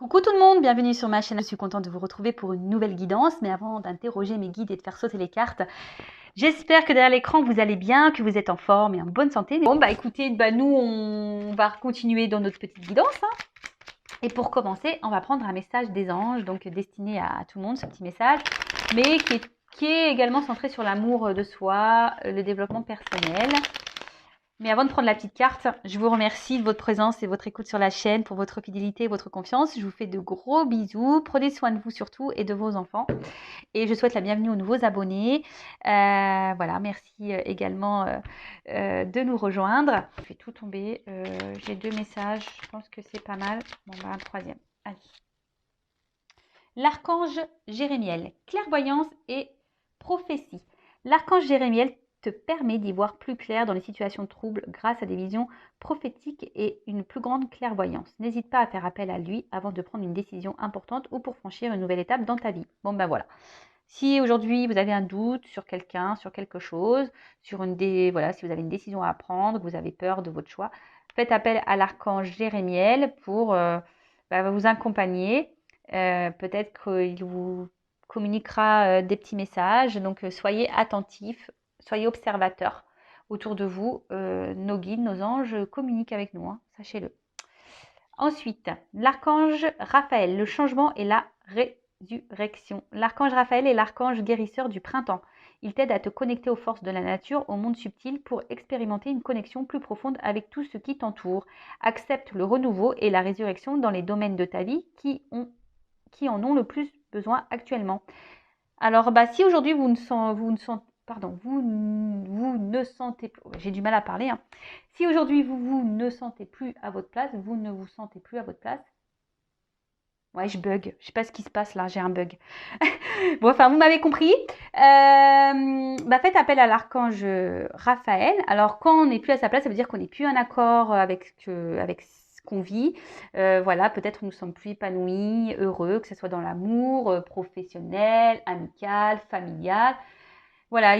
Coucou tout le monde, bienvenue sur ma chaîne. Je suis contente de vous retrouver pour une nouvelle guidance. Mais avant d'interroger mes guides et de faire sauter les cartes, j'espère que derrière l'écran vous allez bien, que vous êtes en forme et en bonne santé. Bon bah écoutez, nous on va continuer dans notre petite guidance. Et pour commencer, on va prendre un message des anges, donc destiné à tout le monde, ce petit message, mais qui est également centré sur l'amour de soi, le développement personnel. Mais avant de prendre la petite carte, je vous remercie de votre présence et votre écoute sur la chaîne, pour votre fidélité et votre confiance. Je vous fais de gros bisous. Prenez soin de vous surtout et de vos enfants. Et je souhaite la bienvenue aux nouveaux abonnés. Voilà, merci également de nous rejoindre. Je fais tout tomber. J'ai 2 messages. Je pense que c'est pas mal. Bon, bah, un troisième. Allez. L'archange Jérémiel, clairvoyance et prophétie. L'archange Jérémiel te permet d'y voir plus clair dans les situations troubles grâce à des visions prophétiques et une plus grande clairvoyance. N'hésite pas à faire appel à lui avant de prendre une décision importante ou pour franchir une nouvelle étape dans ta vie. Bon ben voilà. Si aujourd'hui vous avez un doute sur quelqu'un, sur quelque chose, si vous avez une décision à prendre, que vous avez peur de votre choix, faites appel à l'archange Jérémiel pour vous accompagner. Peut-être qu'il vous communiquera des petits messages. Donc soyez attentifs, soyez observateurs autour de vous. Nos guides, nos anges communiquent avec nous, hein, sachez-le. Ensuite, l'archange Raphaël, le changement et la résurrection. L'archange Raphaël est l'archange guérisseur du printemps. Il t'aide à te connecter aux forces de la nature, au monde subtil, pour expérimenter une connexion plus profonde avec tout ce qui t'entoure. Accepte le renouveau et la résurrection dans les domaines de ta vie qui en ont le plus besoin actuellement. Alors, si aujourd'hui vous ne sentez plus, j'ai du mal à parler, hein. Si aujourd'hui vous ne sentez plus à votre place, vous ne vous sentez plus à votre place. Ouais, je bug. Je sais pas ce qui se passe là, j'ai un bug. Bon, enfin, vous m'avez compris. Faites appel à l'archange Raphaël. Alors, quand on n'est plus à sa place, ça veut dire qu'on n'est plus en accord avec ce qu'on vit. Voilà, peut-être nous ne sommes plus épanouis, heureux, que ce soit dans l'amour, professionnel, amical, familial. Voilà,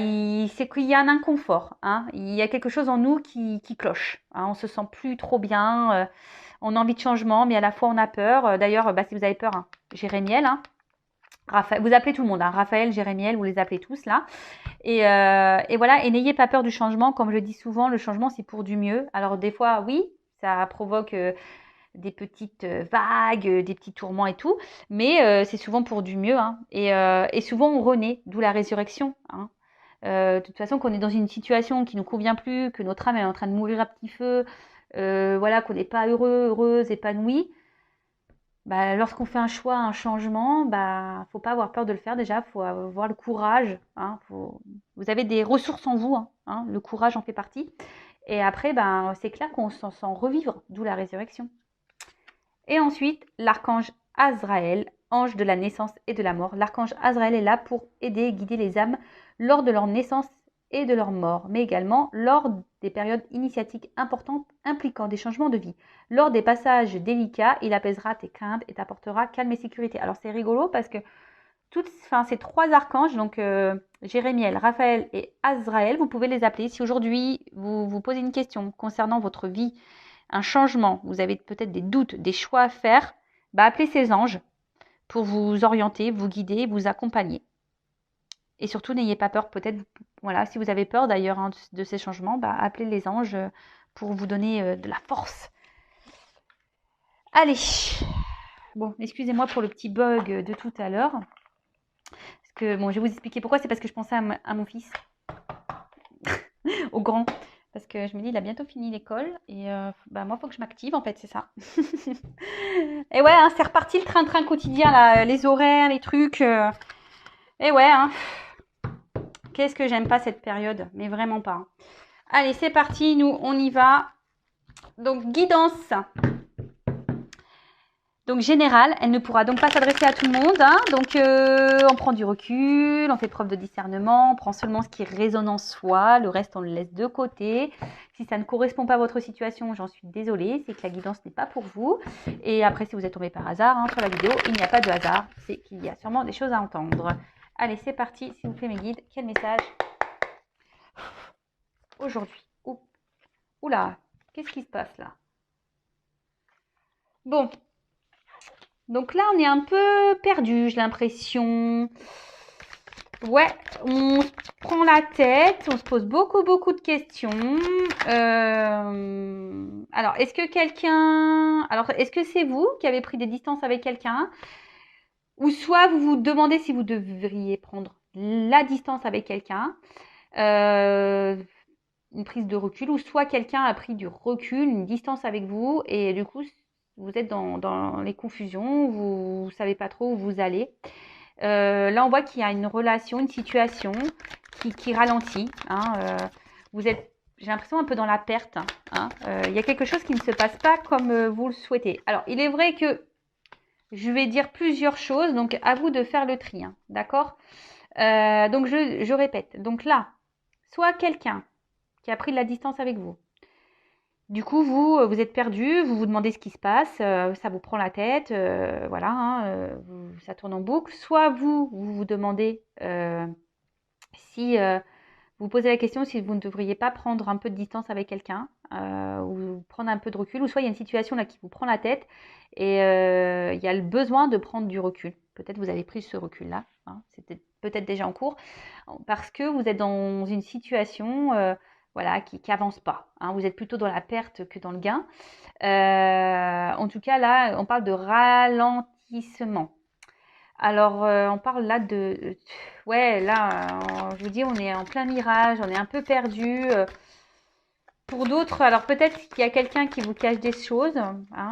c'est qu'il y a un inconfort, hein. Il y a quelque chose en nous qui cloche, hein. On se sent plus trop bien, on a envie de changement, mais à la fois on a peur. D'ailleurs, si vous avez peur, hein, Jérémiel, hein, Raphaël, vous appelez tout le monde, hein, Raphaël, Jérémiel, vous les appelez tous là. Et voilà, et n'ayez pas peur du changement. Comme je le dis souvent, le changement c'est pour du mieux. Alors des fois, oui, ça provoque des petites vagues, des petits tourments et tout, mais c'est souvent pour du mieux, hein. Et souvent on renaît, d'où la résurrection, hein. De toute façon, qu'on est dans une situation qui ne nous convient plus, que notre âme est en train de mourir à petit feu, voilà, qu'on n'est pas heureux, heureuse, épanoui, lorsqu'on fait un choix, un changement, faut pas avoir peur de le faire déjà, faut avoir le courage, hein, vous avez des ressources en vous, hein, le courage en fait partie. Et après, c'est clair qu'on s'en sent revivre, d'où la résurrection. Et ensuite, l'archange Azraël, ange de la naissance et de la mort. L'archange Azraël est là pour aider et guider les âmes lors de leur naissance et de leur mort, mais également lors des périodes initiatiques importantes impliquant des changements de vie. Lors des passages délicats, il apaisera tes craintes et t'apportera calme et sécurité. Alors c'est rigolo parce que ces 3 archanges, donc Jérémiel, Raphaël et Azraël, vous pouvez les appeler. Si aujourd'hui vous vous posez une question concernant votre vie, un changement, vous avez peut-être des doutes, des choix à faire, appelez ces anges pour vous orienter, vous guider, vous accompagner. Et surtout, n'ayez pas peur, peut-être, voilà, si vous avez peur d'ailleurs, hein, de ces changements, appelez les anges pour vous donner de la force. Allez, bon, excusez-moi pour le petit bug de tout à l'heure. Parce que, bon, je vais vous expliquer pourquoi, c'est parce que je pensais à mon fils, au grand. Parce que je me dis, il a bientôt fini l'école et moi, il faut que je m'active, en fait, c'est ça. Et ouais, hein, c'est reparti le train-train quotidien, là, les horaires, les trucs. Et ouais, hein. Qu'est-ce que j'aime pas cette période, mais vraiment pas. Allez, c'est parti, nous, on y va. Donc, guidance. Donc, générale, elle ne pourra donc pas s'adresser à tout le monde, hein. Donc, on prend du recul, on fait preuve de discernement, on prend seulement ce qui résonne en soi, le reste, on le laisse de côté. Si ça ne correspond pas à votre situation, j'en suis désolée, c'est que la guidance n'est pas pour vous. Et après, si vous êtes tombé par hasard, hein, sur la vidéo, il n'y a pas de hasard, c'est qu'il y a sûrement des choses à entendre. Allez, c'est parti, s'il vous plaît, mes guides, quel message aujourd'hui? Oula, qu'est-ce qui se passe là? Bon. Donc là, on est un peu perdu, j'ai l'impression. Ouais, on se prend la tête, on se pose beaucoup de questions. Alors, est-ce que c'est vous qui avez pris des distances avec quelqu'un? Ou soit vous vous demandez si vous devriez prendre la distance avec quelqu'un, une prise de recul, ou soit quelqu'un a pris du recul, une distance avec vous, et du coup, vous êtes dans les confusions, vous ne savez pas trop où vous allez. Là, on voit qu'il y a une relation, une situation qui ralentit. Vous êtes, j'ai l'impression, un peu dans la perte. Il y a quelque chose qui ne se passe pas comme vous le souhaitez. Alors, il est vrai que je vais dire plusieurs choses, donc à vous de faire le tri, d'accord? Donc, je répète. Donc là, soit quelqu'un qui a pris de la distance avec vous. Du coup, vous êtes perdu, vous vous demandez ce qui se passe, ça vous prend la tête, voilà, ça tourne en boucle. Soit vous demandez si vous posez la question si vous ne devriez pas prendre un peu de distance avec quelqu'un ou prendre un peu de recul, ou soit il y a une situation là qui vous prend la tête et il y a le besoin de prendre du recul. Peut-être vous avez pris ce recul-là, c'était peut-être déjà en cours, parce que vous êtes dans une situation voilà, qui avance pas. Vous êtes plutôt dans la perte que dans le gain. En tout cas, là, on parle de ralentissement. Alors, on parle là ouais, là, je vous dis, on est en plein mirage, on est un peu perdu. Pour d'autres, alors peut-être qu'il y a quelqu'un qui vous cache des choses,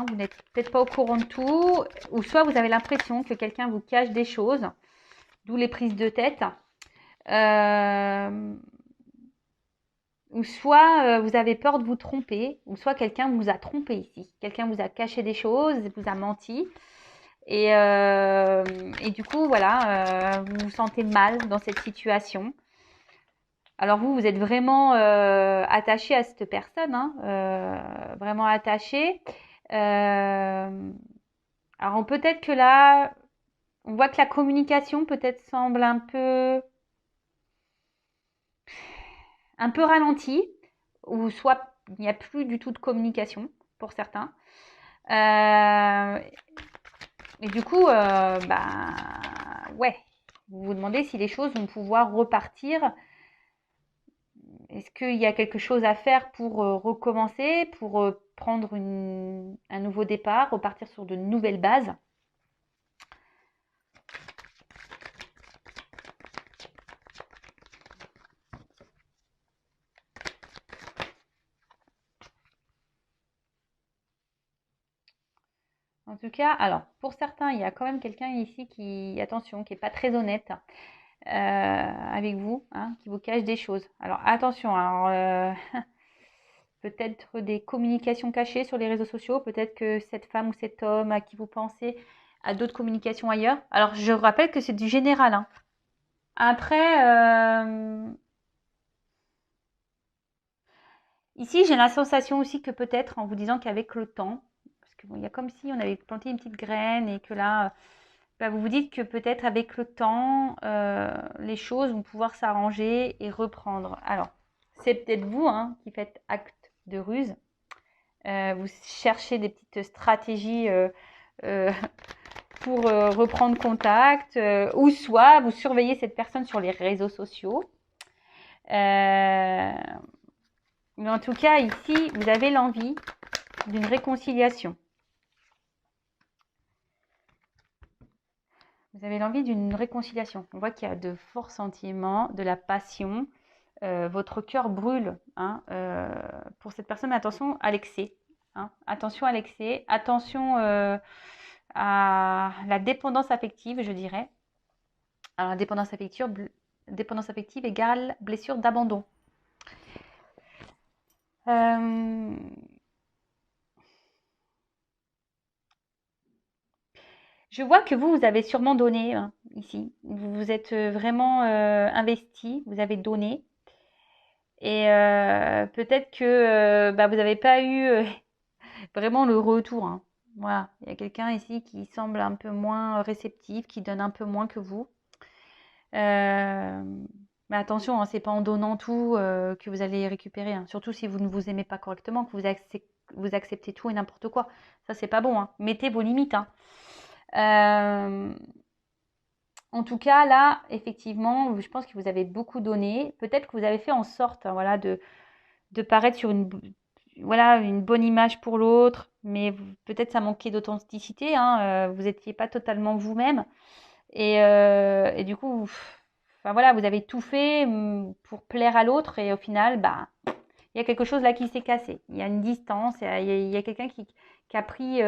vous n'êtes peut-être pas au courant de tout, ou soit vous avez l'impression que quelqu'un vous cache des choses, d'où les prises de tête. Ou soit vous avez peur de vous tromper, ou soit quelqu'un vous a trompé ici. Quelqu'un vous a caché des choses, vous a menti. Et du coup, voilà, vous vous sentez mal dans cette situation. Alors vous êtes vraiment attaché à cette personne, vraiment attaché. Alors peut-être que là, on voit que la communication peut-être semble un peu ralentie, ou soit il n'y a plus du tout de communication pour certains. Et du coup, ouais, vous vous demandez si les choses vont pouvoir repartir. Est-ce qu'il y a quelque chose à faire pour recommencer, pour prendre un nouveau départ, repartir sur de nouvelles bases? En tout cas, alors, pour certains, il y a quand même quelqu'un ici qui, attention, qui n'est pas très honnête avec vous, qui vous cache des choses. Alors, attention, peut-être des communications cachées sur les réseaux sociaux, peut-être que cette femme ou cet homme à qui vous pensez a d'autres communications ailleurs. Alors, je rappelle que c'est du général. Après, ici, j'ai la sensation aussi que peut-être en vous disant qu'avec le temps, parce que bon, il y a comme si on avait planté une petite graine et que là, vous vous dites que peut-être avec le temps, les choses vont pouvoir s'arranger et reprendre. Alors, c'est peut-être vous qui faites acte de ruse. Vous cherchez des petites stratégies pour reprendre contact, ou soit vous surveillez cette personne sur les réseaux sociaux. Mais en tout cas, ici, vous avez l'envie d'une réconciliation. Vous avez l'envie d'une réconciliation. On voit qu'il y a de forts sentiments, de la passion. Votre cœur brûle pour cette personne. Mais attention à l'excès. Attention à l'excès. Attention à la dépendance affective, je dirais. Alors, la dépendance affective égale blessure d'abandon. Je vois que vous avez sûrement donné ici. Vous vous êtes vraiment investi, vous avez donné. Et peut-être que vous n'avez pas eu vraiment le retour. Voilà, il y a quelqu'un ici qui semble un peu moins réceptif, qui donne un peu moins que vous. Mais attention, c'est pas en donnant tout que vous allez récupérer. Surtout si vous ne vous aimez pas correctement, que vous acceptez tout et n'importe quoi. Ça, c'est pas bon. Mettez vos limites. Euh, En tout cas, là, effectivement, je pense que vous avez beaucoup donné. Peut-être que vous avez fait en sorte, hein, voilà, de paraître sur voilà, une bonne image pour l'autre, mais peut-être ça manquait d'authenticité, hein, vous n'étiez pas totalement vous-même. Et du coup, enfin voilà, vous avez tout fait pour plaire à l'autre et au final, bah, il y a quelque chose là qui s'est cassé. Il y a une distance, il y a quelqu'un qui a pris,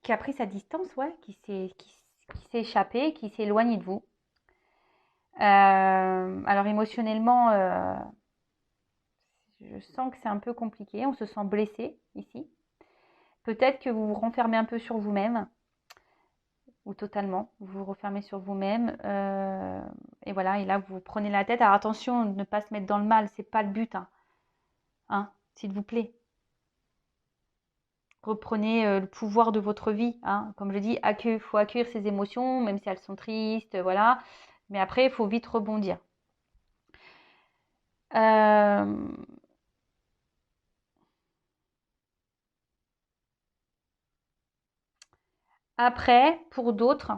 qui a pris sa distance, ouais, qui s'est échappé, qui s'est éloigné de vous. Alors émotionnellement, je sens que c'est un peu compliqué. On se sent blessé ici. Peut-être que vous vous renfermez un peu sur vous-même, ou totalement, vous vous refermez sur vous-même. Et voilà, et là, vous prenez la tête. Alors attention, ne pas se mettre dans le mal, c'est pas le but, hein. Hein, s'il vous plaît. Reprenez le pouvoir de votre vie, hein. Comme je dis, il faut accueillir ses émotions, même si elles sont tristes, voilà. Mais après, il faut vite rebondir. Euh, Après, pour d'autres,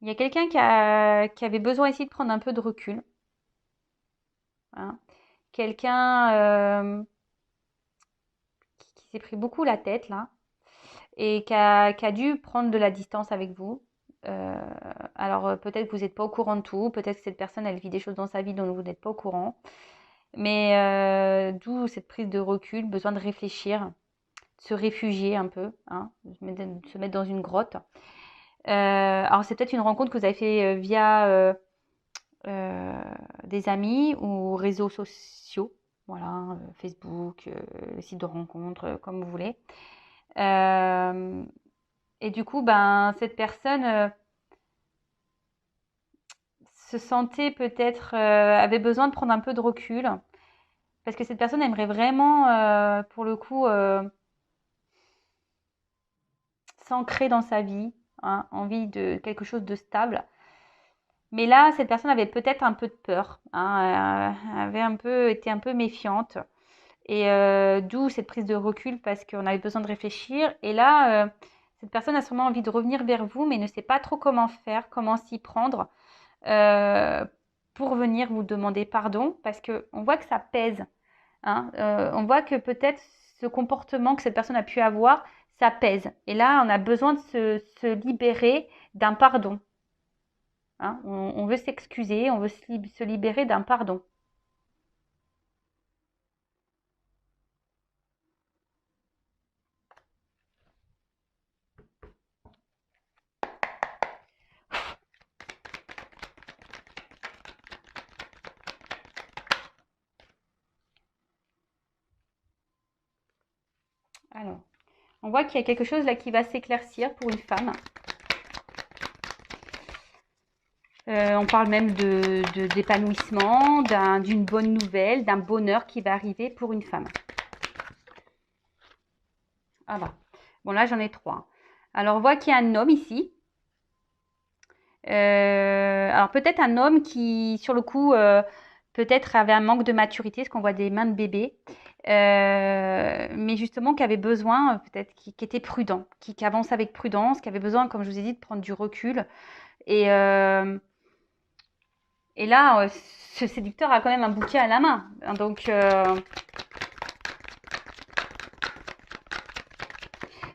il y a quelqu'un qui avait besoin ici de prendre un peu de recul, hein. Quelqu'un qui s'est pris beaucoup la tête là et qui a dû prendre de la distance avec vous. Euh, alors peut-être que vous n'êtes pas au courant de tout, peut-être que cette personne elle vit des choses dans sa vie dont vous n'êtes pas au courant, mais d'où cette prise de recul, besoin de réfléchir, de se réfugier un peu, hein, de se mettre dans une grotte. Alors c'est peut-être une rencontre que vous avez fait via euh, des amis ou réseaux sociaux, voilà, Facebook, site de rencontre, comme vous voulez. Euh, et du coup, ben, cette personne se sentait peut-être, avait besoin de prendre un peu de recul, parce que cette personne aimerait vraiment, pour le coup, s'ancrer dans sa vie, hein, envie de quelque chose de stable. Mais là, cette personne avait peut-être un peu de peur, hein, avait été un peu méfiante. Et d'où cette prise de recul parce qu'on avait besoin de réfléchir. Et là, cette personne a sûrement envie de revenir vers vous, mais ne sait pas trop comment faire, comment s'y prendre euh, pour venir vous demander pardon, parce qu'on voit que ça pèse, hein. On voit que peut-être ce comportement que cette personne a pu avoir, ça pèse. Et là, on a besoin de se libérer d'un pardon, hein. On veut s'excuser, on veut se libérer d'un pardon. Alors, on voit qu'il y a quelque chose là qui va s'éclaircir pour une femme. On parle même d'épanouissement, d'une bonne nouvelle, d'un bonheur qui va arriver pour une femme. Voilà. Bon, là, j'en ai trois. Alors, on voit qu'il y a un homme ici. Alors, peut-être un homme qui, sur le coup, peut-être avait un manque de maturité, parce qu'on voit des mains de bébé. Mais justement, qui avait besoin, peut-être, qui était prudent, qui avance avec prudence, qui avait besoin, comme je vous ai dit, de prendre du recul. Et, euh, Et là, ce séducteur a quand même un bouquet à la main. Donc,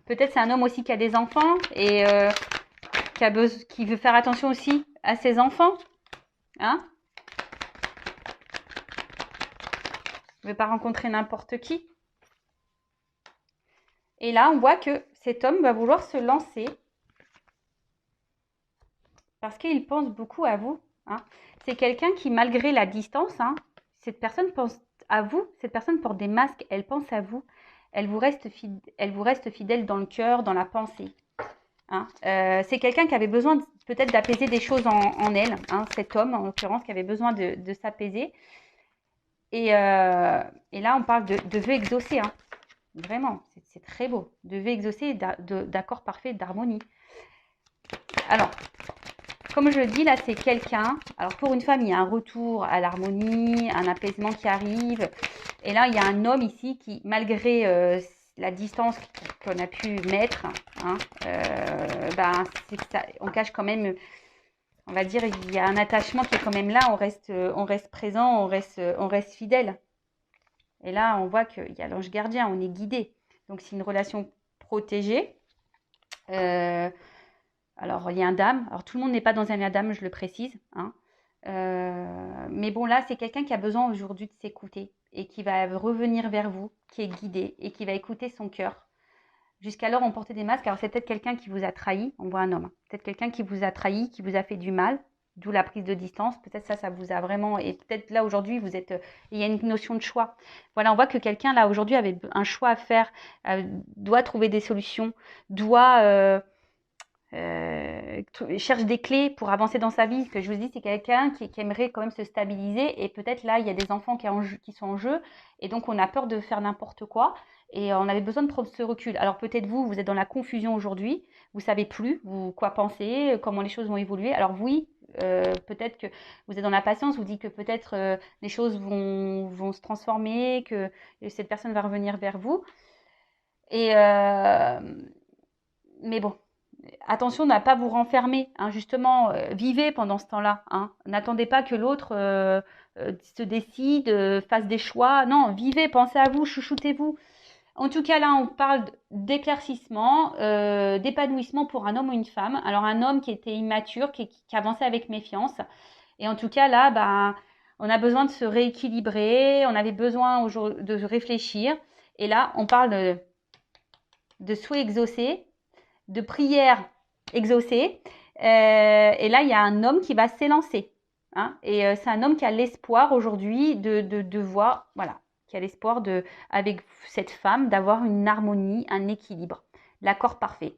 peut-être c'est un homme aussi qui a des enfants et qui veut faire attention aussi à ses enfants. Hein? Il ne veut pas rencontrer n'importe qui. Et là, on voit que cet homme va vouloir se lancer parce qu'il pense beaucoup à vous. Hein. C'est quelqu'un qui, malgré la distance, hein, cette personne pense à vous. Cette personne porte des masques, elle pense à vous. Elle vous reste fidèle dans le cœur, dans la pensée. Hein. C'est quelqu'un qui avait besoin peut-être d'apaiser des choses en elle, hein, cet homme en l'occurrence qui avait besoin de s'apaiser. Et là, on parle de vœux exaucés. Hein. Vraiment, c'est très beau. De vœux exaucés, d'accord parfait, d'harmonie. Alors, comme je le dis, là, c'est quelqu'un. Alors, pour une femme, il y a un retour à l'harmonie, un apaisement qui arrive. Et là, il y a un homme ici qui, malgré la distance qu'on a pu mettre, hein, c'est que ça, on cache quand même, on va dire, il y a un attachement qui est quand même là, on reste présent, on reste fidèle. Et là, on voit qu'il y a l'ange gardien, on est guidé. Donc, c'est une relation protégée. Alors, il y a un dame. Alors, tout le monde n'est pas dans un dame, je le précise. Hein. Mais bon, là, c'est quelqu'un qui a besoin aujourd'hui de s'écouter et qui va revenir vers vous, qui est guidé et qui va écouter son cœur. Jusqu'alors, on portait des masques. Alors, c'est peut-être quelqu'un qui vous a trahi. On voit un homme. Hein. Peut-être quelqu'un qui vous a trahi, qui vous a fait du mal. D'où la prise de distance. Peut-être ça vous a vraiment... Et peut-être là, aujourd'hui, vous êtes... il y a une notion de choix. Voilà, on voit que quelqu'un, là, aujourd'hui, avait un choix à faire, doit trouver des solutions, doit... cherche des clés pour avancer dans sa vie. Ce que je vous dis, c'est quelqu'un qui aimerait quand même se stabiliser. Et peut-être là, il y a des enfants qui sont en jeu. Et donc, on a peur de faire n'importe quoi. Et on avait besoin de prendre ce recul. Alors peut-être vous êtes dans la confusion aujourd'hui. Vous savez plus quoi penser, comment les choses vont évoluer. Alors oui, peut-être que vous êtes dans la patience. Vous dites que peut-être les choses vont se transformer, que cette personne va revenir vers vous. Et mais bon. Attention à ne pas vous renfermer, hein, justement, vivez pendant ce temps-là. Hein. N'attendez pas que l'autre se décide, fasse des choix. Non, vivez, pensez à vous, chouchoutez-vous. En tout cas, là, on parle d'éclaircissement, d'épanouissement pour un homme ou une femme. Alors, un homme qui était immature, qui avançait avec méfiance. Et en tout cas, là, on a besoin de se rééquilibrer, on avait besoin de réfléchir. Et là, on parle de souhaits exaucés, de prières exaucées. Et là, il y a un homme qui va s'élancer. Hein, et c'est un homme qui a l'espoir aujourd'hui de voir, voilà, qui a l'espoir avec cette femme, d'avoir une harmonie, un équilibre, l'accord parfait.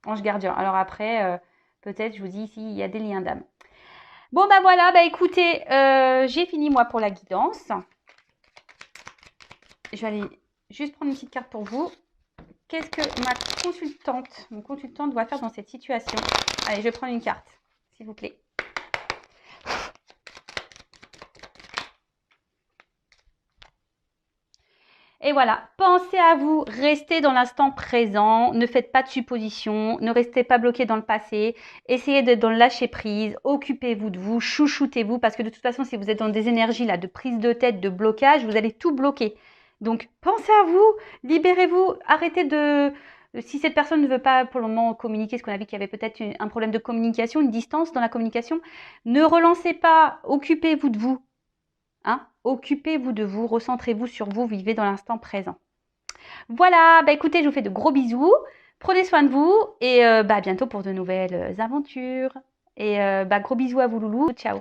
Ange gardien. Alors après, peut-être, je vous dis ici, il y a des liens d'âme. Bon, voilà, écoutez, j'ai fini moi pour la guidance. Je vais aller juste prendre une petite carte pour vous. Qu'est-ce que mon consultant doit faire dans cette situation? Allez, je vais prendre une carte, s'il vous plaît. Et voilà, pensez à vous, restez dans l'instant présent, ne faites pas de suppositions, ne restez pas bloqué dans le passé, essayez d'être dans le lâcher prise, occupez-vous de vous, chouchoutez-vous, parce que de toute façon, si vous êtes dans des énergies là de prise de tête, de blocage, vous allez tout bloquer. Donc, pensez à vous, libérez-vous, arrêtez de... Si cette personne ne veut pas pour le moment communiquer, ce qu'on a vu qu'il y avait peut-être un problème de communication, une distance dans la communication, ne relancez pas, occupez-vous de vous. Hein, occupez-vous de vous, recentrez-vous sur vous, vivez dans l'instant présent. Voilà, écoutez, je vous fais de gros bisous, prenez soin de vous et à bientôt pour de nouvelles aventures. Et gros bisous à vous loulous, ciao.